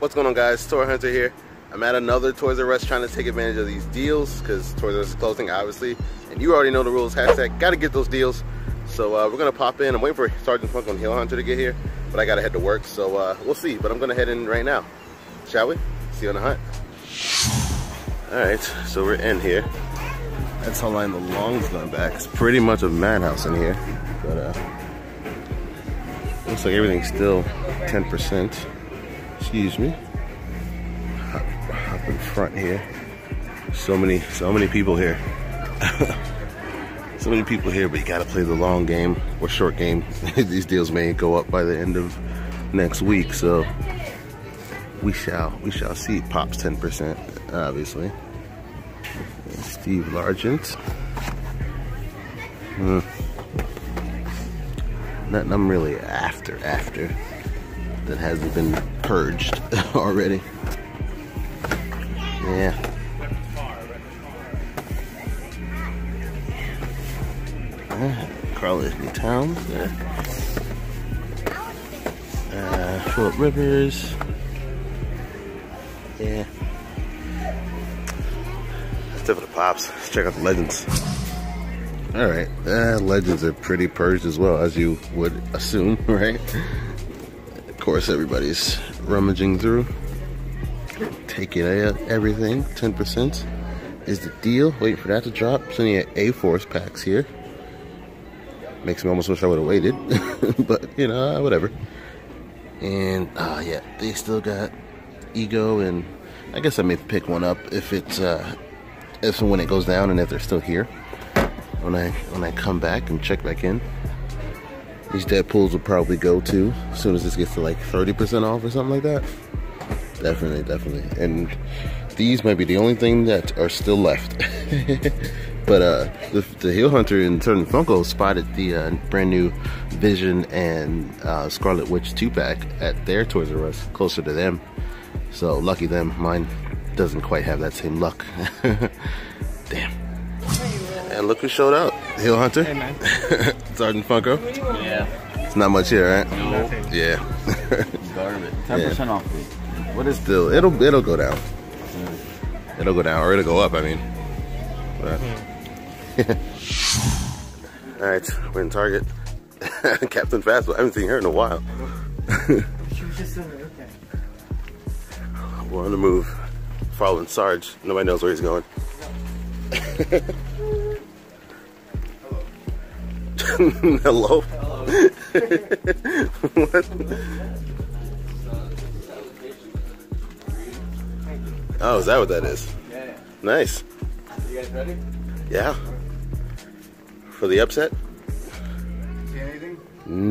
What's going on, guys? Toy Hunter here. I'm at another Toys R Us trying to take advantage of these deals because Toys R Us is closing, obviously, and you already know the rules. Hashtag gotta get those deals. So we're gonna pop in. I'm waiting for Sergeant Funko the Heel Hunter to get here, but I gotta head to work, so we'll see. But I'm gonna head in right now. Shall we? See you on the hunt. All right, so we're in here. That's how line the long's gone back. It's pretty much a madhouse in here, but looks like everything's still 10%. Excuse me. Hop in front here. So many people here. So many people here, but you gotta play the long game or short game. These deals may go up by the end of next week, so we shall see. Pops 10%, obviously. Steve Largent. Nothing I'm really after that hasn't been purged already. Yeah. Carl Anthony Towns there. Philip Rivers. Yeah. That's it for the pops. Let's check out the legends. Alright, legends are pretty purged as well, as you would assume, right? Of course, everybody's rummaging through, taking out everything. 10% is the deal. Waiting for that to drop. Plenty of A-Force packs here. Makes me almost wish I would have waited, but you know, whatever. And yeah, they still got Ego, and I guess I may pick one up if it's if and when it goes down, and if they're still here. When I come back and check back in, these Deadpools will probably go too as soon as this gets to like 30% off or something like that. Definitely. And these might be the only thing that are still left. But the Heel Hunter and certain Funko spotted the brand new Vision and Scarlet Witch 2-pack at their Toys R Us, closer to them. So lucky them. Mine doesn't quite have that same luck. Damn. And look who showed up. Heel Hunter. Hey, man. Sergeant Funko. Yeah. It's not much here, right? No. Yeah. Garbage. 10% off. What is still? It'll go down. It'll go down, or it'll go up. I mean. All right, we're in Target. Captain Fastball. I haven't seen her in a while. She was just okay. We're on the move, following Sarge. Nobody knows where he's going. Hello. What? Oh, is that what that is? Yeah. Nice. You guys ready? Yeah. For the upset? See anything?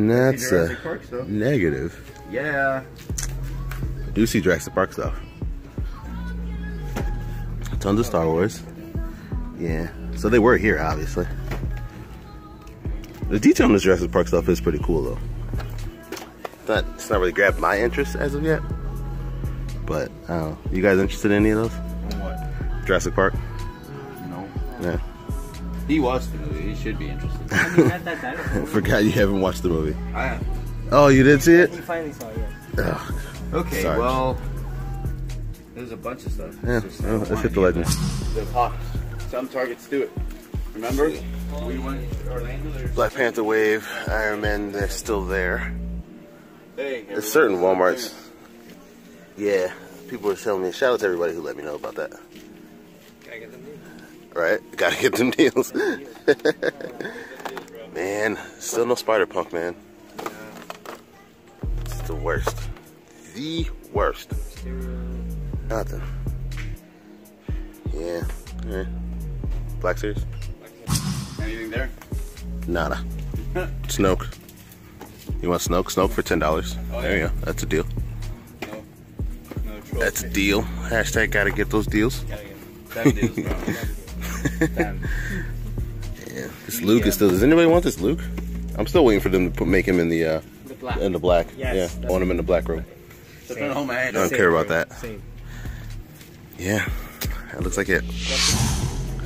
That's Jurassic Park stuff. Negative. Yeah. I do see Jurassic Park stuff. Tons of Star Wars. Yeah. So they were here, obviously. The detail on this Jurassic Park stuff is pretty cool, though. It's not really grabbed my interest as of yet. But, you guys interested in any of those? In what? Jurassic Park? No. Yeah. He watched the movie. He should be interested. I mean, I forgot you haven't watched the movie. I have. Oh, you did see it? He finally saw it, yeah. Ugh. Okay, Sorry. well, there's a bunch of stuff. Yeah, well, let's hit the legends. The pops. Some Targets do it. Remember? We went to Orlando. Black Panther Wave, Iron Man, they're still there. Hey, There's certain Walmarts. Yeah, people are telling me. Shout out to everybody who let me know about that. Gotta get them deals. Right? Gotta get them deals. Man, still no Spider-Punk, man. It's the worst. The worst. Nothing. Yeah. Alright. Black Series? Anything there? Nada. Snoke. You want Snoke? Snoke for $10. Oh, there you go. That's a deal. No. That's a deal. Hashtag gotta get those deals. Gotta get them deals, bro. Yeah, this Luke is still. Does anybody want this Luke? I'm still waiting for them to make him in the black. Yes, yeah, I want him in the black robe. I don't care about that. Same. Yeah, that looks like it.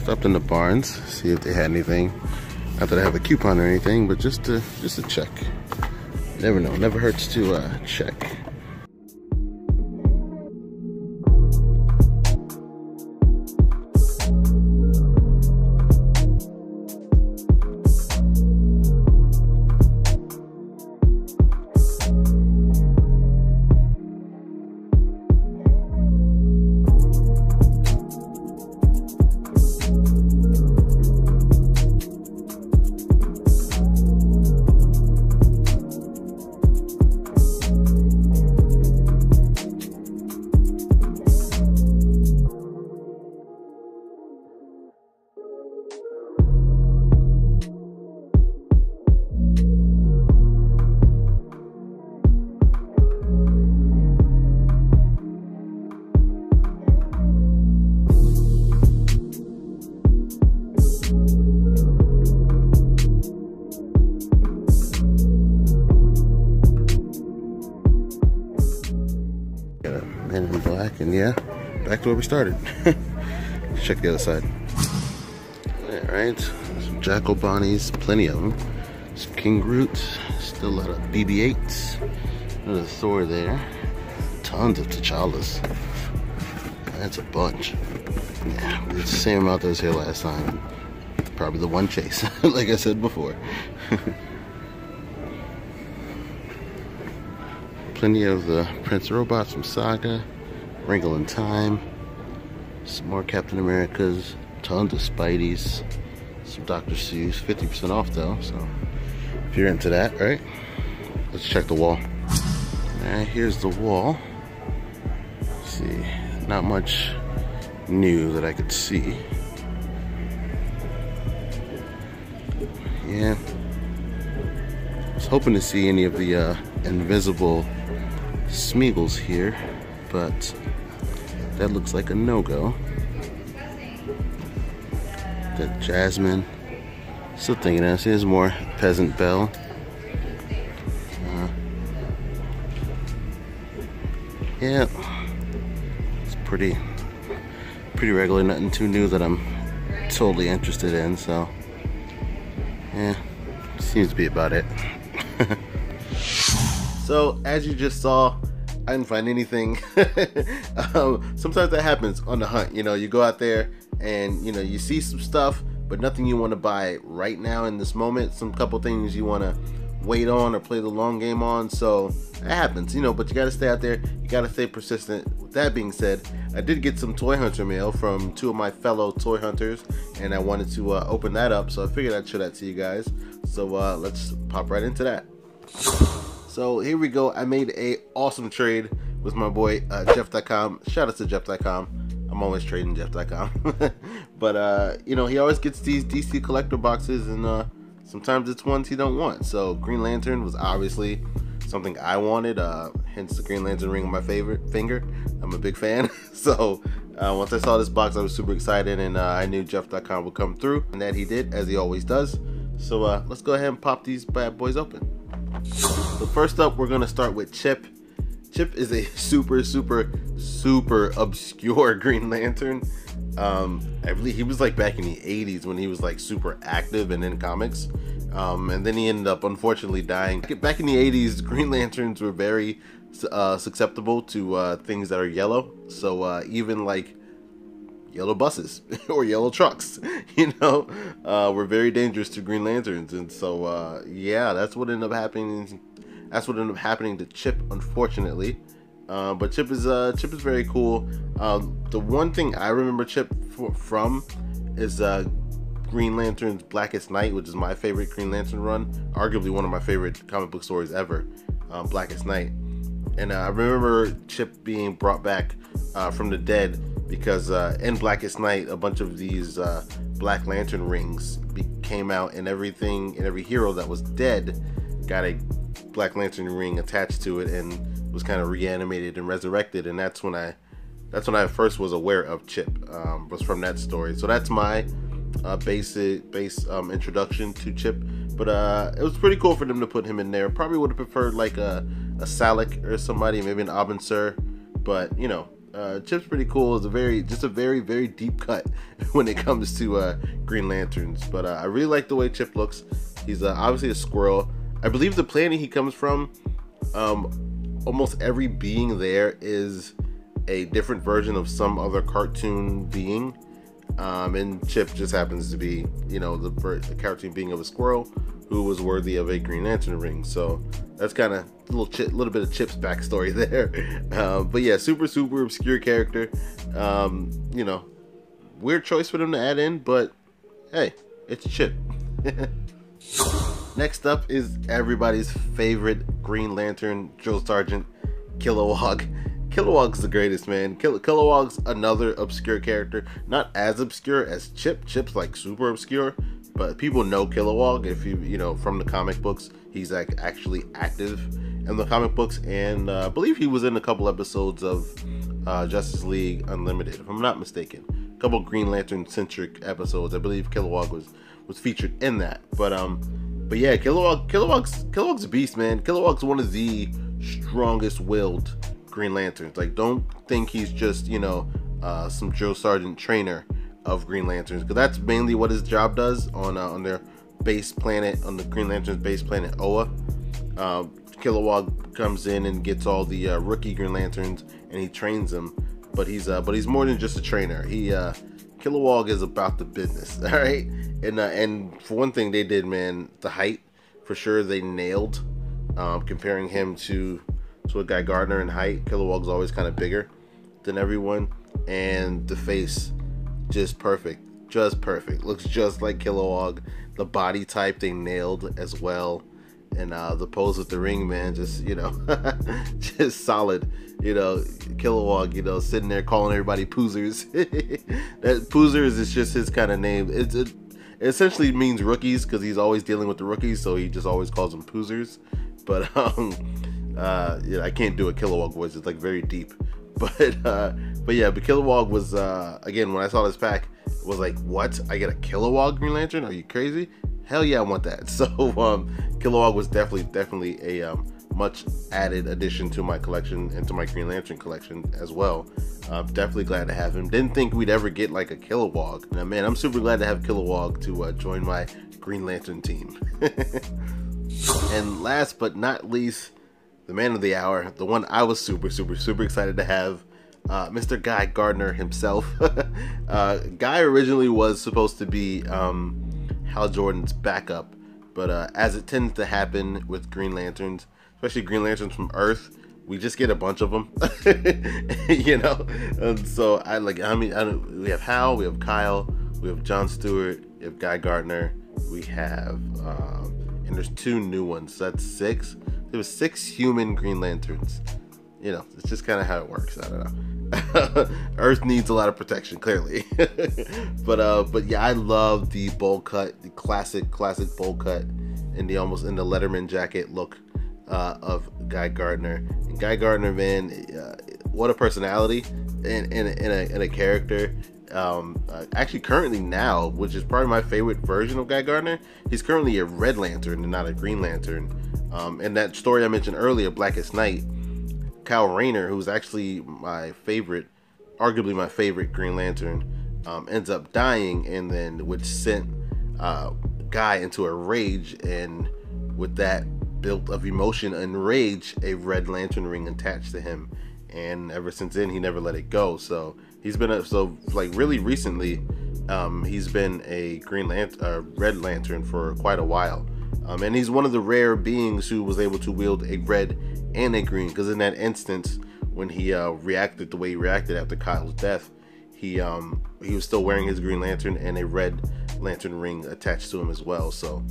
Stopped in the Barnes, see if they had anything. Not that I have a coupon or anything, but just to check. Never know. Never hurts to check. Men in Black, and yeah, back to where we started. Let's check the other side. Alright, some Jackal Bonnies, plenty of them. Some King Groot, still a lot of BB-8s. Another Thor there. Tons of T'Challas. That's a bunch. Yeah, it's the same amount that was here last time. Probably the one chase, like I said before. Plenty of the Prince Robots from Saga, Wrinkle in Time, some more Captain Americas, tons of Spideys, some Dr. Seuss, 50% off though, so if you're into that, right? Let's check the wall. Alright, here's the wall. Let's see, not much new that I could see. Yeah, I was hoping to see any of the invisible Smeagol's here, but that looks like a no-go. The Jasmine, still thinking of this. Here's more Peasant Belle. Yeah, it's pretty regular, nothing too new that I'm totally interested in, so yeah, seems to be about it. So, as you just saw, I didn't find anything. Sometimes that happens on the hunt. You know, you go out there and, you know, you see some stuff, but nothing you want to buy right now in this moment. Some couple things you want to wait on or play the long game on. So, that happens, you know, but you got to stay out there. You got to stay persistent. With that being said, I did get some Toy Hunter mail from two of my fellow Toy Hunters, and I wanted to open that up. So, I figured I'd show that to you guys. So, let's pop right into that. So here we go. I made a awesome trade with my boy Jeff.com. Shout out to Jeff.com. I'm always trading Jeff.com. But you know, he always gets these DC collector boxes, and sometimes it's ones he don't want. So Green Lantern was obviously something I wanted. Hence the Green Lantern ring on my favorite finger. I'm a big fan. So once I saw this box, I was super excited, and I knew Jeff.com would come through, and that he did, as he always does. So let's go ahead and pop these bad boys open. So first up, we're gonna start with Chip. Chip is a super obscure Green Lantern. I believe he was like back in the 80s when he was like super active and in comics. And then he ended up unfortunately dying. Back in the 80s, Green Lanterns were very susceptible to things that are yellow. So even like yellow buses or yellow trucks, you know, were very dangerous to Green Lanterns. And so yeah, that's what ended up happening. That's what ended up happening to Chip, unfortunately. But Chip is very cool. The one thing I remember Chip from is Green Lantern's Blackest Night, which is my favorite Green Lantern run, arguably one of my favorite comic book stories ever, Blackest Night. And I remember Chip being brought back from the dead because in Blackest Night, a bunch of these Black Lantern rings came out, and every hero that was dead got a Black Lantern ring attached to it and was kind of reanimated and resurrected. And that's when I first was aware of Chip, was from that story. So that's my base introduction to Chip. But it was pretty cool for them to put him in there. Probably would have preferred like a Salic or somebody, maybe an Abin Sur, but you know, Chip's pretty cool. It's a very deep cut when it comes to Green Lanterns. But I really like the way Chip looks. He's obviously a squirrel. I believe the planet he comes from, almost every being there is a different version of some other cartoon being. And Chip just happens to be, you know, the cartoon being of a squirrel who was worthy of a Green Lantern ring. So that's kind of a little bit of Chip's backstory there. But yeah, super obscure character. You know, weird choice for them to add in, but hey, it's Chip. Next up is everybody's favorite Green Lantern drill sergeant, Kilowog. Kilowog's the greatest, man. Kilowog's another obscure character. Not as obscure as Chip. Chip's like super obscure, but people know Kilowog if you know from the comic books. He's like actually active in the comic books, and I believe he was in a couple episodes of Justice League Unlimited, if I'm not mistaken. A couple Green Lantern centric episodes. I believe Kilowog was featured in that. But yeah, Kilowog's a beast, man. Kilowog's one of the strongest willed Green Lanterns. Like, don't think he's just, you know, some drill sergeant trainer of Green Lanterns, because that's mainly what his job does on their base planet, on the Green Lantern's base planet Oa. Kilowog comes in and gets all the rookie Green Lanterns, and he trains them. But he's more than just a trainer. Kilowog is about the business, all right. And for one thing, they did, man, the height for sure they nailed. Comparing him to a Guy Gardner in height, Kilowog's always kind of bigger than everyone, and the face just perfect, looks just like Kilowog. The body type they nailed as well, and the pose with the ring, man, just, you know, just solid. You know, Kilowog, you know, sitting there calling everybody poozers. That poozers is just his kind of name. It essentially means rookies, because he's always dealing with the rookies, so he just always calls them poozers. But yeah, I can't do a Kilowog voice, it's like very deep. But yeah, but Kilowog was again, when I saw this pack, it was like, what? I get a Kilowog Green Lantern? Are you crazy? Hell yeah, I want that. So Kilowog was definitely a much added addition to my collection and to my Green Lantern collection as well. Definitely glad to have him. Didn't think we'd ever get like a Kilowog. Now, man, I'm super glad to have Kilowog to join my Green Lantern team. And last but not least, the man of the hour, the one I was super excited to have, Mr. Guy Gardner himself. Guy originally was supposed to be Hal Jordan's backup, but as it tends to happen with Green Lanterns, especially Green Lanterns from Earth, we just get a bunch of them. You know, and so we have Hal, we have Kyle, we have John Stewart, we have Guy Gardner, we have and there's 2 new ones, so that's 6. There was 6 human Green Lanterns. You know, it's just kind of how it works. I don't know. Earth needs a lot of protection, clearly. But yeah, I love the bowl cut, the classic bowl cut, and the Letterman jacket look of Guy Gardner. And Guy Gardner, man, what a personality and a character. Actually currently now, which is probably my favorite version of Guy Gardner, he's currently a Red Lantern and not a Green Lantern. And that story I mentioned earlier, Blackest Night, Kyle Rayner, who's actually my favorite, arguably my favorite Green Lantern, ends up dying, and then which sent Guy into a rage, and with that built of emotion and rage, a Red Lantern ring attached to him, and ever since then he never let it go. So he's been really recently, he's been a Red Lantern for quite a while. And he's one of the rare beings who was able to wield a red and a green, because in that instance, when he reacted the way he reacted after Kyle's death, he was still wearing his Green Lantern and a Red Lantern ring attached to him as well. So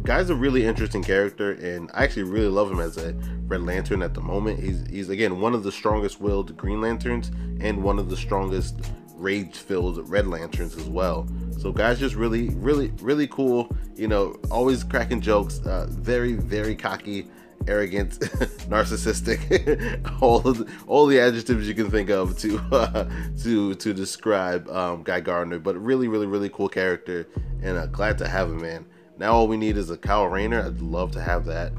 Guy's a really interesting character, and I actually really love him as a Red Lantern at the moment. He's again one of the strongest willed Green Lanterns and one of the strongest rage-filled Red Lanterns as well. So Guy's just really cool, you know, always cracking jokes, very cocky, arrogant, narcissistic, all the adjectives you can think of to describe Guy Gardner. But really cool character, and glad to have him, man. Now all we need is a Kyle Rayner. I'd love to have that.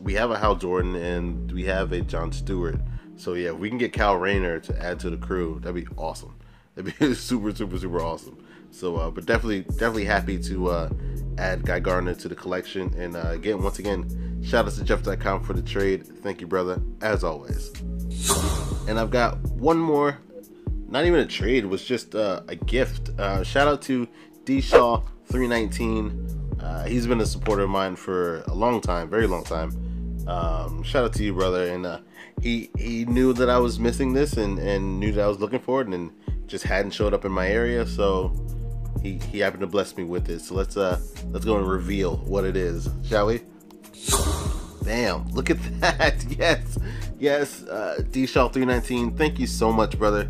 We have a Hal Jordan and we have a John Stewart. So yeah, if we can get Kyle Rayner to add to the crew, that'd be awesome. That'd be super awesome. So, but definitely happy to add Guy Gardner to the collection. And once again, shout out to Jeff.com for the trade. Thank you, brother, as always. And I've got one more, not even a trade, it was just a gift. Shout out to D Shaw 319. He's been a supporter of mine for a long time, very long time. Shout out to you, brother. And he knew that I was missing this and knew that I was looking for it, and just hadn't showed up in my area, so he happened to bless me with it. So let's go and reveal what it is, shall we? Bam, look at that. Yes, D Shaw 319, thank you so much, brother.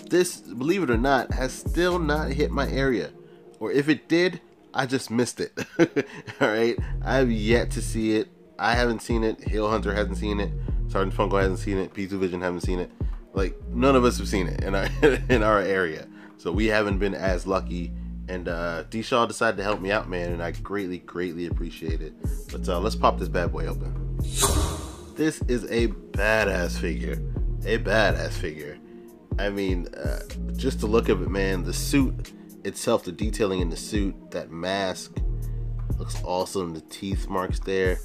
This, believe it or not, has still not hit my area, or if it did, I just missed it. All right, I have yet to see it. I haven't seen it. Heel Hunter hasn't seen it. Sergeant Funko hasn't seen it. P2 Vision haven't seen it. Like, none of us have seen it in our area. So we haven't been as lucky. And D Shaw decided to help me out, man, and I greatly appreciate it. But let's pop this bad boy open. This is a badass figure. A badass figure. I mean, just the look of it, man. The suit itself, the detailing in the suit, that mask looks awesome. The teeth marks there,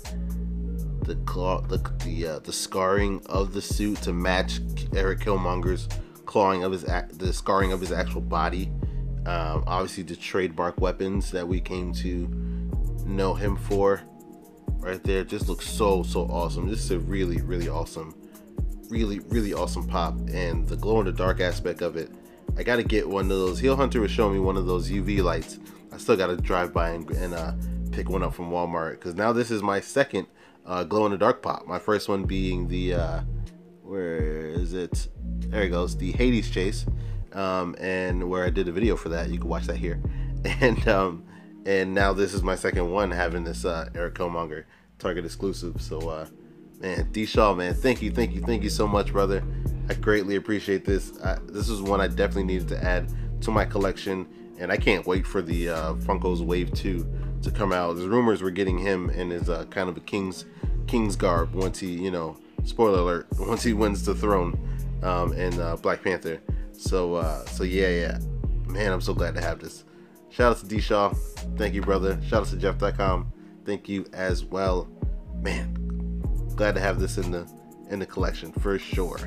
the claw, the scarring of the suit to match Eric Killmonger's the scarring of his actual body. Obviously, the trademark weapons that we came to know him for, right there, just looks so awesome. This is a really awesome. Really awesome pop, and the glow in the dark aspect of it. I gotta get one of those. Heel Hunter was showing me one of those UV lights. I still gotta drive by and pick one up from Walmart, because now this is my second glow in the dark pop. My first one being the where is it? There it goes, the Hades chase, and where I did a video for that. You can watch that here. And now this is my second one, having this Eric Killmonger Target exclusive. So man, D Shaw, man, thank you so much, brother. I greatly appreciate this. This is one I definitely needed to add to my collection, and I can't wait for the Funko's Wave 2 to come out. There's rumors we're getting him in his kind of a king's garb once he, you know, spoiler alert, once he wins the throne in Black Panther. So yeah, man, I'm so glad to have this. Shout out to D Shaw, thank you, brother. Shout out to Jeff.com, thank you as well, man. Glad to have this in the collection for sure.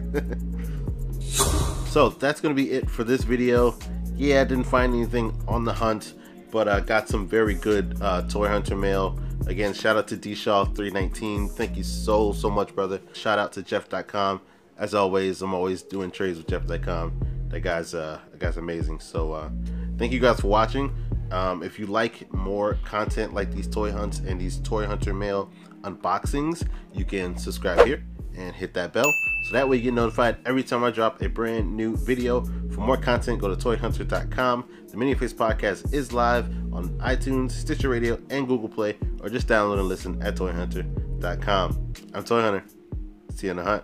So that's gonna be it for this video. Yeah, I didn't find anything on the hunt, but I got some very good Toy Hunter mail. Again, shout out to DShaw319. Thank you so much, brother. Shout out to Jeff.com. As always, I'm always doing trades with Jeff.com. That guy's amazing. So thank you guys for watching. If you like more content like these toy hunts and these Toy Hunter mail unboxings, you can subscribe here and hit that bell, so that way you get notified every time I drop a brand new video. For more content, go to toyhuntr.com. The Miniface Podcast is live on iTunes, Stitcher Radio, and Google Play, or just download and listen at toyhuntr.com. I'm Toy Hunter. See you on the hunt.